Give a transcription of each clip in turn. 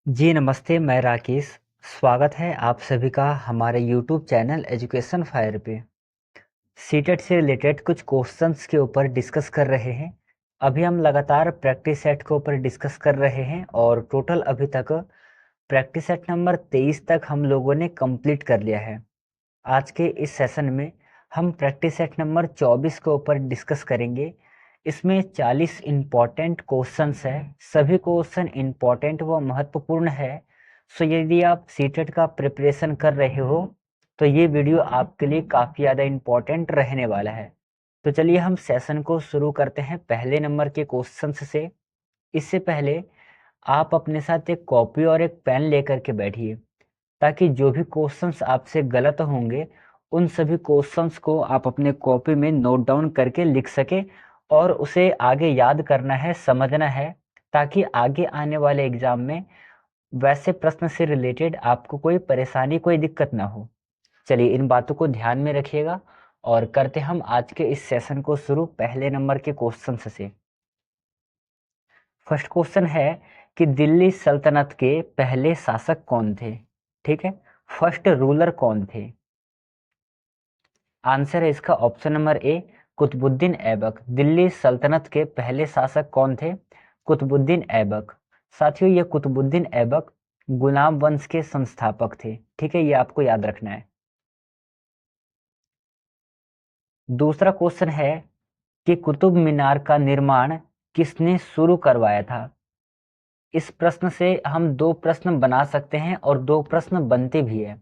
जी नमस्ते, मैं राकेश। स्वागत है आप सभी का हमारे यूट्यूब चैनल एजुकेशन फायर पे। सीटेट से रिलेटेड कुछ क्वेश्चंस के ऊपर डिस्कस कर रहे हैं। अभी हम लगातार प्रैक्टिस सेट के ऊपर डिस्कस कर रहे हैं और टोटल अभी तक प्रैक्टिस सेट नंबर 23 तक हम लोगों ने कंप्लीट कर लिया है। आज के इस सेशन में हम प्रैक्टिस सेट नंबर 24 के ऊपर डिस्कस करेंगे। इसमें 40 इम्पॉर्टेंट क्वेश्चंस है। सभी क्वेश्चन इम्पॉर्टेंट व महत्वपूर्ण है। सो यदि आप सीटेट का प्रिपरेशन कर रहे हो तो ये वीडियो आपके लिए काफ़ी ज़्यादा इम्पॉर्टेंट रहने वाला है। तो चलिए हम सेशन को शुरू करते हैं पहले नंबर के क्वेश्चंस से। इससे पहले आप अपने साथ एक कॉपी और एक पेन लेकर के बैठिए, ताकि जो भी क्वेश्चंस आपसे गलत होंगे उन सभी क्वेश्चंस को आप अपने कॉपी में नोट डाउन करके लिख सके और उसे आगे याद करना है, समझना है, ताकि आगे आने वाले एग्जाम में वैसे प्रश्न से रिलेटेड आपको कोई परेशानी, कोई दिक्कत ना हो। चलिए इन बातों को ध्यान में रखिएगा और करते हम आज के इस सेशन को शुरू पहले नंबर के क्वेश्चन से। फर्स्ट क्वेश्चन है कि दिल्ली सल्तनत के पहले शासक कौन थे। ठीक है, फर्स्ट रूलर कौन थे। आंसर है इसका option number A, Qutbuddin Aibak. Delhi सल्तनत के पहले शासक कौन थे? कुतुबुद्दीन ऐबक। साथियों, ये कुतुबुद्दीन ऐबक गुलाम वंश के संस्थापक थे। ठीक है, ये आपको याद रखना है। दूसरा क्वेश्चन है कि कुतुब मीनार का निर्माण किसने शुरू करवाया था। इस प्रश्न से हम दो प्रश्न बना सकते हैं और दो प्रश्न बनते भी है।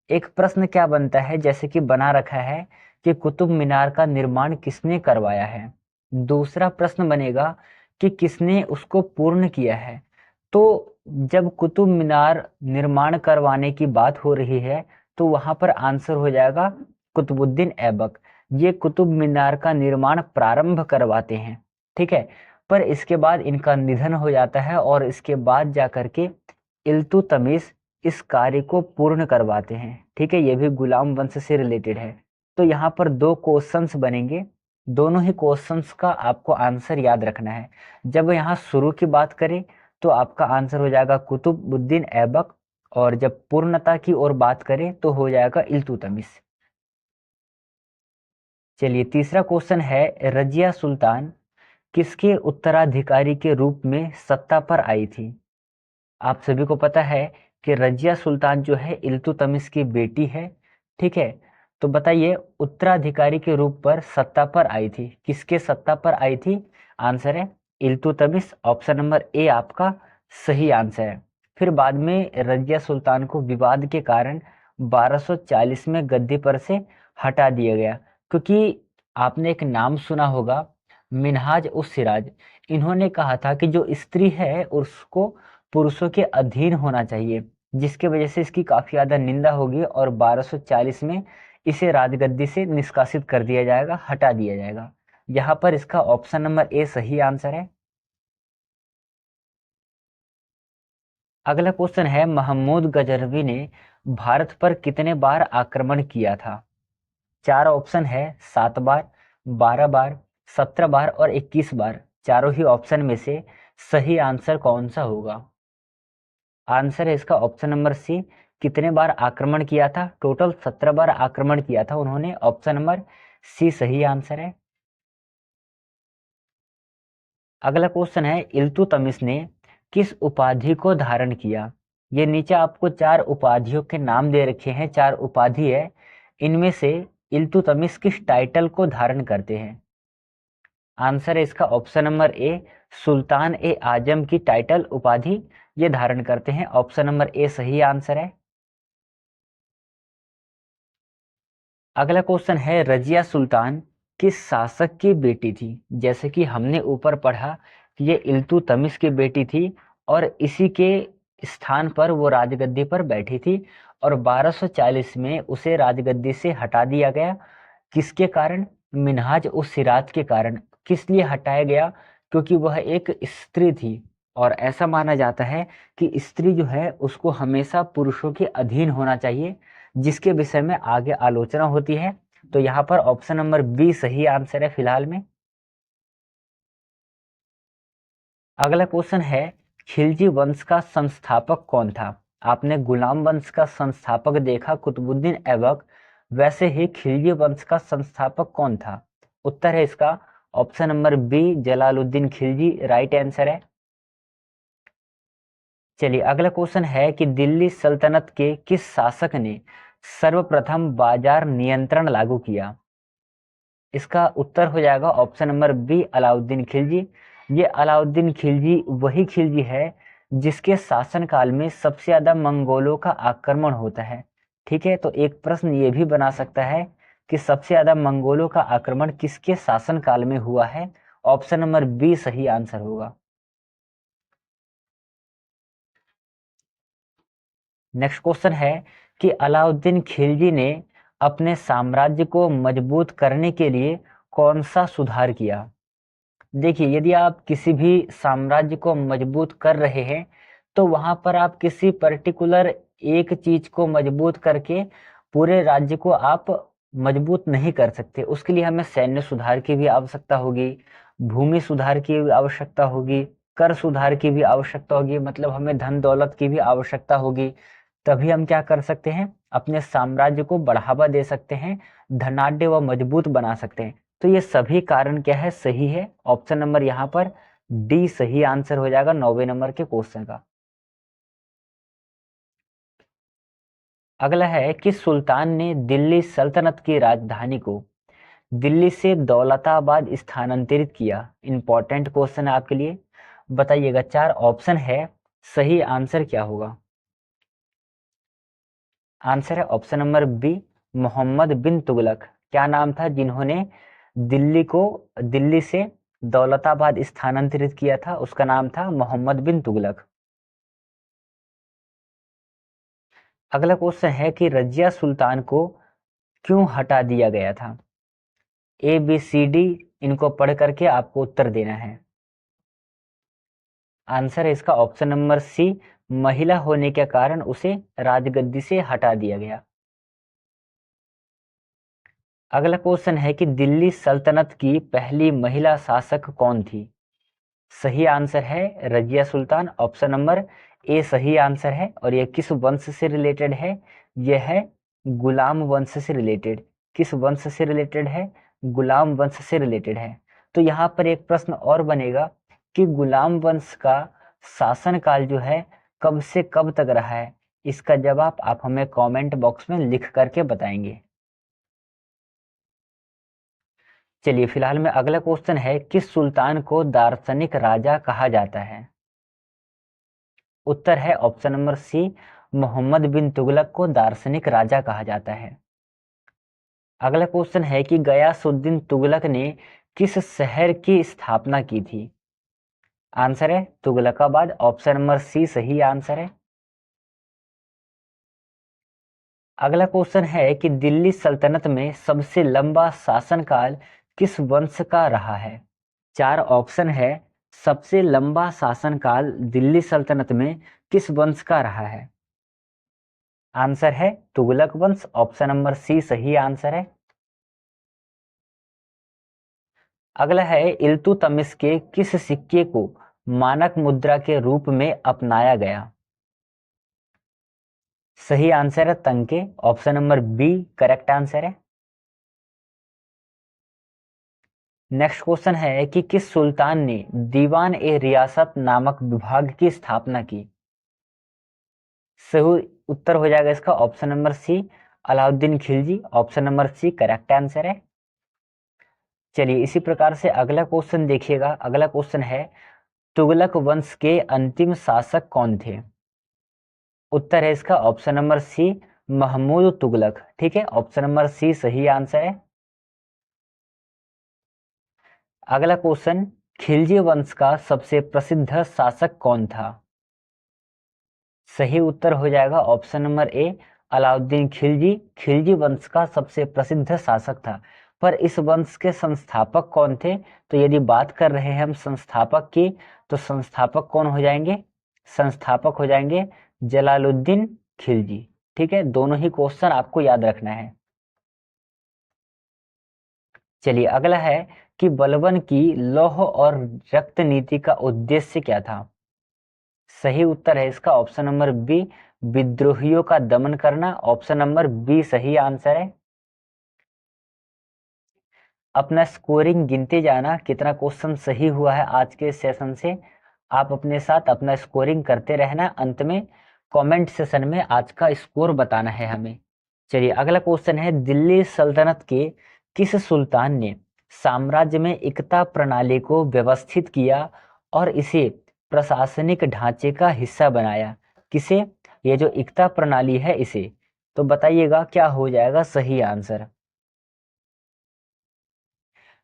एक प्रश्न क्या बनता है, जैसे कि बना रखा है कि कुतुब मीनार का निर्माण किसने करवाया है। दूसरा प्रश्न बनेगा कि किसने उसको पूर्ण किया है। तो जब कुतुब मीनार निर्माण करवाने की बात हो रही है तो वहां पर आंसर हो जाएगा कुतुबुद्दीन ऐबक। ये कुतुब मीनार का निर्माण प्रारंभ करवाते हैं। ठीक है, पर इसके बाद इनका निधन हो जाता है और इसके बाद जाकर के इल्तुतमिश इस कार्य को पूर्ण करवाते हैं। ठीक है, ये भी गुलाम वंश से रिलेटेड है। तो यहाँ पर दो क्वेश्चंस बनेंगे। दोनों ही क्वेश्चंस का आपको आंसर याद रखना है। जब यहाँ शुरू की बात करें तो आपका आंसर हो जाएगा कुतुबुद्दीन ऐबक, और जब पूर्णता की ओर बात करें तो हो जाएगा इल्तुतमिश। चलिए तीसरा क्वेश्चन है, रजिया सुल्तान किसके उत्तराधिकारी के रूप में सत्ता पर आई थी। आप सभी को पता है कि रजिया सुल्तान जो है इल्तुतमिश की बेटी है। ठीक है, तो बताइए उत्तराधिकारी के रूप पर सत्ता पर आई थी, किसके सत्ता पर आई थी। आंसर है इल्तुतमिश। ऑप्शन नंबर ए आपका सही आंसर है। फिर बाद में रजिया सुल्तान को विवाद के कारण 1240 में गद्दी पर से हटा दिया गया, क्योंकि आपने एक नाम सुना होगा, मिन्हाज उस सिराज। इन्होंने कहा था कि जो स्त्री है उसको पुरुषों के अधीन होना चाहिए, जिसकी वजह से इसकी काफी ज्यादा निंदा होगी और 1240 में इसे राजगद्दी से निष्कासित कर दिया जाएगा, हटा दिया जाएगा। यहाँ पर इसका ऑप्शन नंबर ए सही आंसर है। अगला क्वेश्चन है, महमूद गजनवी ने भारत पर कितने बार आक्रमण किया था। चार ऑप्शन है, 7 बार, 12 बार, 17 बार और 21 बार। चारों ही ऑप्शन में से सही आंसर कौन सा होगा। आंसर है इसका ऑप्शन नंबर सी, कितने बार आक्रमण किया था। टोटल 17 बार आक्रमण किया था उन्होंने। ऑप्शन नंबर सी सही आंसर है। अगला क्वेश्चन है, इल्तुतमिश ने किस उपाधि को धारण किया। ये नीचे आपको चार उपाधियों के नाम दे रखे हैं, चार उपाधि है। इनमें से इल्तुतमिश किस टाइटल को धारण करते हैं। आंसर है इसका ऑप्शन नंबर ए, सुल्तान ए आजम की टाइटल उपाधि ये धारण करते हैं। ऑप्शन नंबर ए सही आंसर है। अगला क्वेश्चन है, रजिया सुल्तान किस शासक की बेटी थी। जैसे कि हमने ऊपर पढ़ा कि ये इल्तुतमिश की बेटी थी और इसी के स्थान पर वो राजगद्दी पर बैठी थी, और 1240 में उसे राजगद्दी से हटा दिया गया। किसके कारण? मिन्हाज उस सिराज के कारण। किस लिए हटाया गया? क्योंकि वह एक स्त्री थी और ऐसा माना जाता है कि स्त्री जो है उसको हमेशा पुरुषों के अधीन होना चाहिए, जिसके विषय में आगे आलोचना होती है। तो यहाँ पर ऑप्शन नंबर बी सही आंसर है फिलहाल में। अगला क्वेश्चन है खिलजी वंश का संस्थापक कौन था? आपने गुलाम वंश का संस्थापक देखा कुतुबुद्दीन ऐबक, वैसे ही खिलजी वंश का संस्थापक कौन था? उत्तर है इसका option number B, Jalaluddin Khilji right answer है। चलिए अगला क्वेश्चन है कि दिल्ली सल्तनत के किस शासक ने सर्वप्रथम बाजार नियंत्रण लागू किया? इसका उत्तर हो जाएगा option number B, Alauddin Khilji. ये अलाउद्दीन खिलजी वही खिलजी है जिसके शासनकाल में सबसे ज्यादा मंगोलों का आक्रमण होता है। ठीक है, तो एक प्रश्न ये भी बना सकता है कि सबसे ज्यादा मंगोलों का आक्रमण किसके शासनकाल में हुआ है? ऑप्शन नंबर बी सही आंसर होगा। नेक्स्ट क्वेश्चन है कि अलाउद्दीन खिलजी ने अपने साम्राज्य को मजबूत करने के लिए कौन सा सुधार किया? देखिए, यदि आप किसी भी साम्राज्य को मजबूत कर रहे हैं तो वहां पर आप किसी पर्टिकुलर एक चीज को मजबूत करके पूरे राज्य को आप मजबूत नहीं कर सकते। उसके लिए हमें सैन्य सुधार की भी आवश्यकता होगी, भूमि सुधार की भी आवश्यकता होगी, कर सुधार की भी आवश्यकता होगी, मतलब हमें धन दौलत की भी आवश्यकता होगी। तभी हम क्या कर सकते हैं, अपने साम्राज्य को बढ़ावा दे सकते हैं, धनाढ्य व मजबूत बना सकते हैं। तो ये सभी कारण क्या है, सही है। ऑप्शन नंबर यहाँ पर डी सही आंसर हो जाएगा 9वें नंबर के क्वेश्चन का। अगला है कि सुल्तान ने दिल्ली सल्तनत की राजधानी को दिल्ली से दौलताबाद स्थानांतरित किया। इंपॉर्टेंट क्वेश्चन है आपके लिए, बताइएगा। चार ऑप्शन है, सही आंसर क्या होगा? आंसर है ऑप्शन नंबर बी, मोहम्मद बिन तुगलक। क्या नाम था जिन्होंने दिल्ली से दौलताबाद स्थानांतरित किया था? उसका नाम था मोहम्मद बिन तुगलक। अगला क्वेश्चन है कि रजिया सुल्तान को क्यों हटा दिया गया था? ए बी सी डी इनको पढ़ करके आपको उत्तर देना है। आंसर है इसका ऑप्शन नंबर सी, महिला होने के कारण उसे राजगद्दी से हटा दिया गया। अगला क्वेश्चन है कि दिल्ली सल्तनत की पहली महिला शासक कौन थी? सही आंसर है रजिया सुल्तान, ऑप्शन नंबर ए सही आंसर है। और यह किस वंश से रिलेटेड है? यह है गुलाम वंश से रिलेटेड। किस वंश से रिलेटेड है? गुलाम वंश से रिलेटेड है। तो यहाँ पर एक प्रश्न और बनेगा कि गुलाम वंश का शासनकाल जो है कब से कब तक रहा है? इसका जवाब आप हमें कमेंट बॉक्स में लिख करके बताएंगे। चलिए फिलहाल में अगला क्वेश्चन है, किस सुल्तान को दार्शनिक राजा कहा जाता है? उत्तर है ऑप्शन नंबर सी, मोहम्मद बिन तुगलक को दार्शनिक राजा कहा जाता है। अगला क्वेश्चन है कि गयासुद्दीन तुगलक ने किस शहर की स्थापना की थी? आंसर है तुगलकाबाद, ऑप्शन नंबर सी सही आंसर है। अगला क्वेश्चन है कि दिल्ली सल्तनत में सबसे लंबा शासनकाल किस वंश का रहा है? चार ऑप्शन है, सबसे लंबा शासनकाल दिल्ली सल्तनत में किस वंश का रहा है? आंसर है तुगलक वंश, ऑप्शन नंबर सी सही आंसर है। अगला है इल्तुतमिश के किस सिक्के को मानक मुद्रा के रूप में अपनाया गया? सही आंसर है तंके, option number B correct answer है। नेक्स्ट क्वेश्चन है कि किस सुल्तान ने दीवान ए रियासत नामक विभाग की स्थापना की? सही उत्तर हो जाएगा इसका option number C, Alauddin Khilji, option number C correct answer है। चलिए इसी प्रकार से अगला क्वेश्चन देखिएगा। अगला क्वेश्चन है, तुगलक वंश के अंतिम शासक कौन थे? उत्तर है इसका option number C, Mahmud Tughlaq. ठीक है, ऑप्शन नंबर सी सही आंसर है। अगला क्वेश्चन, खिलजी वंश का सबसे प्रसिद्ध शासक कौन था? सही उत्तर हो जाएगा ऑप्शन नंबर ए, अलाउद्दीन खिलजी। खिलजी वंश का सबसे प्रसिद्ध शासक था। पर इस वंश के संस्थापक कौन थे? तो यदि बात कर रहे हैं हम संस्थापक की, तो संस्थापक कौन हो जाएंगे? संस्थापक हो जाएंगे जलालुद्दीन खिलजी। ठीक है, दोनों ही क्वेश्चन आपको याद रखना है। चलिए अगला है कि बलबन की लौह और रक्त नीति का उद्देश्य क्या था? सही उत्तर है इसका ऑप्शन नंबर बी, विद्रोहियों का दमन करना। ऑप्शन नंबर बी सही आंसर है। अपना स्कोरिंग गिनते जाना, कितना क्वेश्चन सही हुआ है आज के सेशन से। आप अपने साथ अपना स्कोरिंग करते रहना, अंत में कमेंट सेशन में आज का स्कोर बताना है हमें। चलिए अगला क्वेश्चन है, दिल्ली सल्तनत के किस सुल्तान ने साम्राज्य में एकता प्रणाली को व्यवस्थित किया और इसे प्रशासनिक ढांचे का हिस्सा बनाया? किसे? ये जो एकता प्रणाली है इसे। तो बताइएगा क्या हो जाएगा सही आंसर।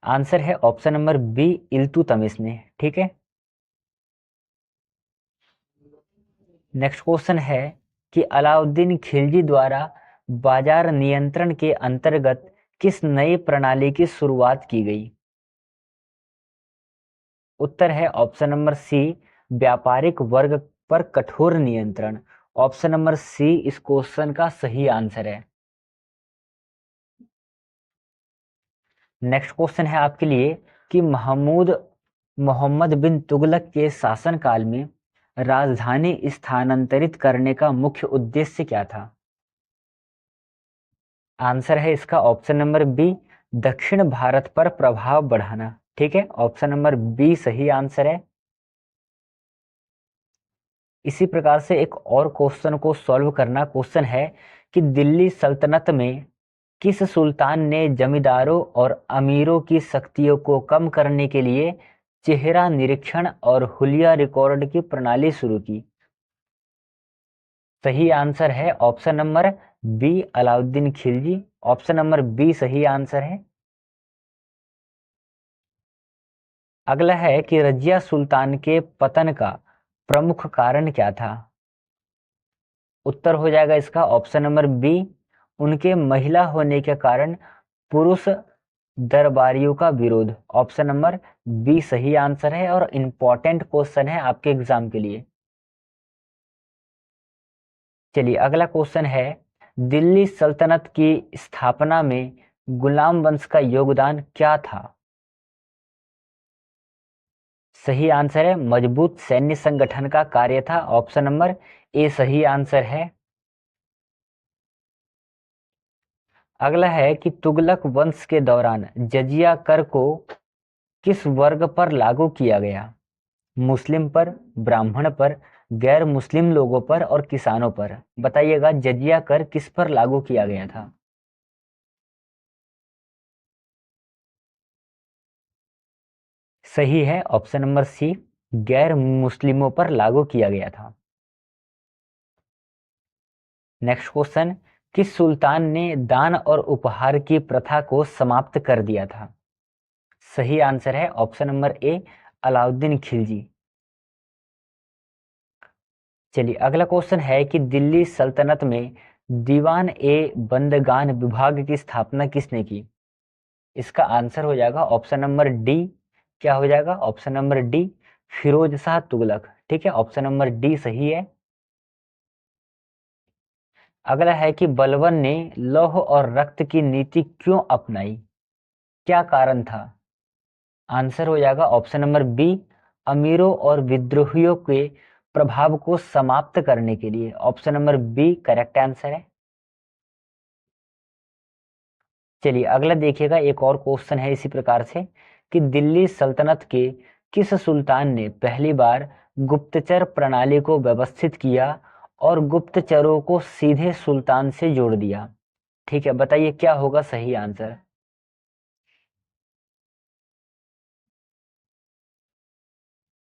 आंसर है ऑप्शन नंबर बी, इल्तुतमिश ने। ठीक है। नेक्स्ट क्वेश्चन है कि अलाउद्दीन खिलजी द्वारा बाजार नियंत्रण के अंतर्गत किस नई प्रणाली की शुरुआत की गई? उत्तर है ऑप्शन नंबर सी, व्यापारिक वर्ग पर कठोर नियंत्रण। ऑप्शन नंबर सी इस क्वेश्चन का सही आंसर है। नेक्स्ट क्वेश्चन है आपके लिए कि महमूद मोहम्मद बिन तुगलक के शासनकाल में राजधानी स्थानांतरित करने का मुख्य उद्देश्य क्या था? आंसर है इसका ऑप्शन नंबर बी, दक्षिण भारत पर प्रभाव बढ़ाना। ठीक है, ऑप्शन नंबर बी सही आंसर है। इसी प्रकार से एक और क्वेश्चन को सॉल्व करना। क्वेश्चन है कि दिल्ली सल्तनत में किस सुल्तान ने जमींदारों और अमीरों की शक्तियों को कम करने के लिए चेहरा निरीक्षण और हुलिया रिकॉर्ड की प्रणाली शुरू की? सही आंसर है option number B, Alauddin Khilji. Option number B सही आंसर है। अगला है कि रजिया सुल्तान के पतन का प्रमुख कारण क्या था? उत्तर हो जाएगा इसका ऑप्शन नंबर बी, उनके महिला होने के कारण पुरुष दरबारियों का विरोध। ऑप्शन नंबर बी सही आंसर है और इंपॉर्टेंट क्वेश्चन है आपके एग्जाम के लिए। चलिए अगला क्वेश्चन है, दिल्ली सल्तनत की स्थापना में गुलाम वंश का योगदान क्या था? सही आंसर है, मजबूत सैन्य संगठन का कार्य था। ऑप्शन नंबर ए सही आंसर है। अगला है कि तुगलक वंश के दौरान जजिया कर को किस वर्ग पर लागू किया गया? मुस्लिम पर, ब्राह्मण पर, गैर मुस्लिम लोगों पर और किसानों पर। बताइएगा जजिया कर किस पर लागू किया गया था? सही है, ऑप्शन नंबर सी, गैर मुस्लिमों पर लागू किया गया था। नेक्स्ट क्वेश्चन, किस सुल्तान ने दान और उपहार की प्रथा को समाप्त कर दिया था? सही आंसर है ऑप्शन नंबर ए, अलाउद्दीन खिलजी। चलिए अगला क्वेश्चन है कि दिल्ली सल्तनत में दीवान ए बंदगान विभाग की स्थापना किसने की? इसका आंसर हो जाएगा ऑप्शन नंबर डी। क्या हो जाएगा? Option number D, Firoz Shah Tughlaq. ठीक है, ऑप्शन नंबर डी सही है। अगला है कि बलबन ने लौह और रक्त की नीति क्यों अपनाई? क्या कारण था? आंसर हो जाएगा ऑप्शन नंबर बी, अमीरों और विद्रोहियों के प्रभाव को समाप्त करने के लिए। Option number B correct answer है। चलिए अगला देखिएगा, एक और क्वेश्चन है इसी प्रकार से कि दिल्ली सल्तनत के किस सुल्तान ने पहली बार गुप्तचर प्रणाली को व्यवस्थित किया और गुप्तचरों को सीधे सुल्तान से जोड़ दिया? ठीक है, बताइए क्या होगा सही आंसर।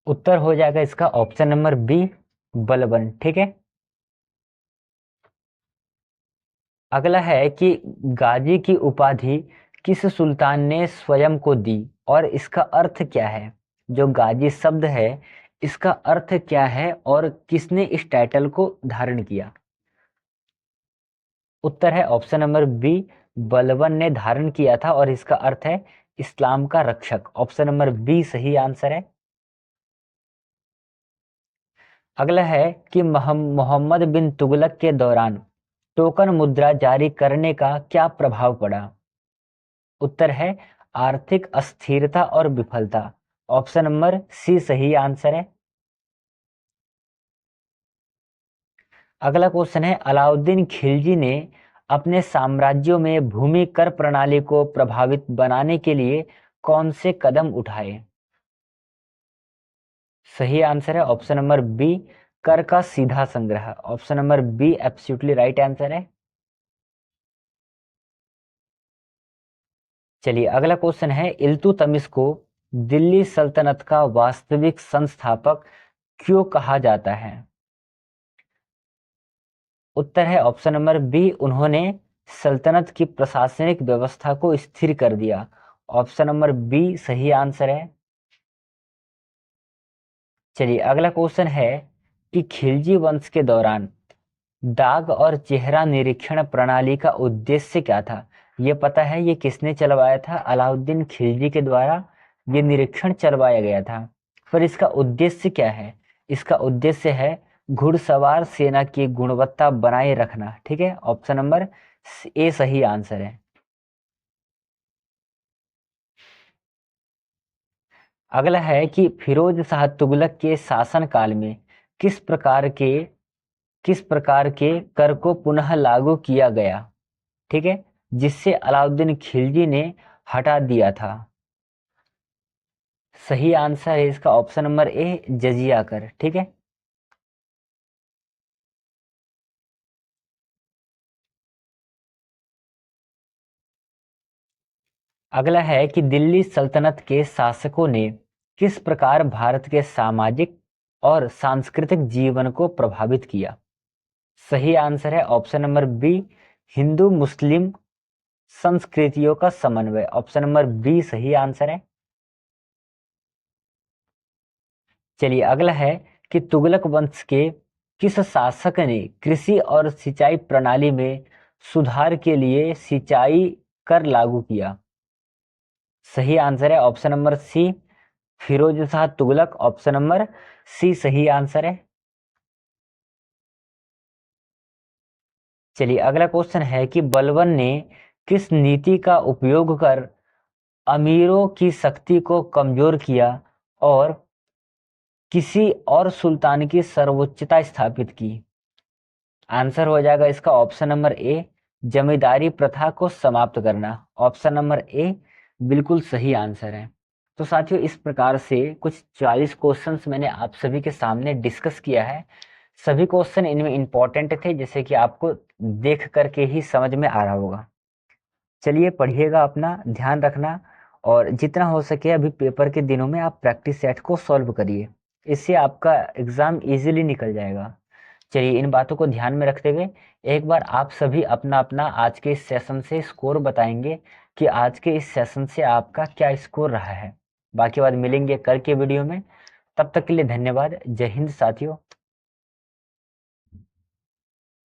उत्तर हो जाएगा इसका ऑप्शन नंबर बी, बलबन। ठीक है। अगला है कि गाजी की उपाधि किस सुल्तान ने स्वयं को दी और इसका अर्थ क्या है? जो गाजी शब्द है इसका अर्थ क्या है और किसने इस टाइटल को धारण किया? उत्तर है ऑप्शन नंबर बी, बलबन ने धारण किया था और इसका अर्थ है इस्लाम का रक्षक। ऑप्शन नंबर बी सही आंसर है। अगला है कि मोहम्मद बिन तुगलक के दौरान टोकन मुद्रा जारी करने का क्या प्रभाव पड़ा? उत्तर है आर्थिक अस्थिरता और विफलता। ऑप्शन नंबर सी सही आंसर है। अगला क्वेश्चन है, अलाउद्दीन खिलजी ने अपने साम्राज्यों में भूमि कर प्रणाली को प्रभावित बनाने के लिए कौन से कदम उठाए? सही आंसर है ऑप्शन नंबर बी, कर का सीधा संग्रह। Option number be absolutely right answer है। चलिए अगला क्वेश्चन है, इल्तुतमिश को दिल्ली सल्तनत का वास्तविक संस्थापक क्यों कहा जाता है? उत्तर है ऑप्शन नंबर बी, उन्होंने सल्तनत की प्रशासनिक व्यवस्था को स्थिर कर दिया। ऑप्शन नंबर बी सही आंसर है। चलिए अगला क्वेश्चन है कि खिलजी वंश के दौरान दाग और चेहरा निरीक्षण प्रणाली का उद्देश्य क्या था? ये पता है ये किसने चलवाया था? अलाउद्दीन खिलजी के द्वारा ये निरीक्षण चलवाया गया था। पर इसका उद्देश्य क्या है? इसका उद्देश्य है घुड़सवार सेना की गुणवत्ता बनाए रखना। ठीक है, ऑप्शन नंबर ए सही आंसर है। अगला है कि फिरोज शाह तुगलक के शासनकाल में किस प्रकार के किस प्रकार के कर को पुनः लागू किया गया? ठीक है, जिससे अलाउद्दीन खिलजी ने हटा दिया था। सही आंसर है इसका ऑप्शन नंबर ए जजिया कर। ठीक है, अगला है कि दिल्ली सल्तनत के शासकों ने किस प्रकार भारत के सामाजिक और सांस्कृतिक जीवन को प्रभावित किया? सही आंसर है ऑप्शन नंबर बी, हिंदू मुस्लिम संस्कृतियों का समन्वय। ऑप्शन नंबर बी सही आंसर है। चलिए अगला है कि तुगलक वंश के किस शासक ने कृषि और सिंचाई प्रणाली में सुधार के लिए सिंचाई कर लागू किया? सही आंसर है option number C, Firoz Shah Tughlaq. Option number C सही आंसर है। चलिए अगला क्वेश्चन है कि बलबन ने किस नीति का उपयोग कर अमीरों की शक्ति को कमजोर किया और किसी और सुल्तान की सर्वोच्चता स्थापित की? आंसर हो जाएगा इसका ऑप्शन नंबर ए, जमींदारी प्रथा को समाप्त करना। ऑप्शन नंबर ए बिल्कुल सही आंसर है। तो साथियों इस प्रकार से कुछ 40 क्वेश्चंस मैंने आप सभी के सामने डिस्कस किया है। सभी क्वेश्चन इनमें इंपॉर्टेंट थे, जैसे कि आपको देख करके ही समझ में आ रहा होगा। चलिए पढ़िएगा, अपना ध्यान रखना और जितना हो सके अभी पेपर के दिनों में आप प्रैक्टिस सेट को सॉल्व करिए, इससे आपका एग्जाम इजीली निकल जाएगा। चलिए इन बातों को ध्यान में रखते हुए एक बार आप सभी अपना अपना आज के इस सेशन से स्कोर बताएंगे कि आज के इस सेशन से आपका क्या स्कोर रहा है। बाकी बात मिलेंगे कल के वीडियो में, तब तक के लिए धन्यवाद। जय हिंद साथियों।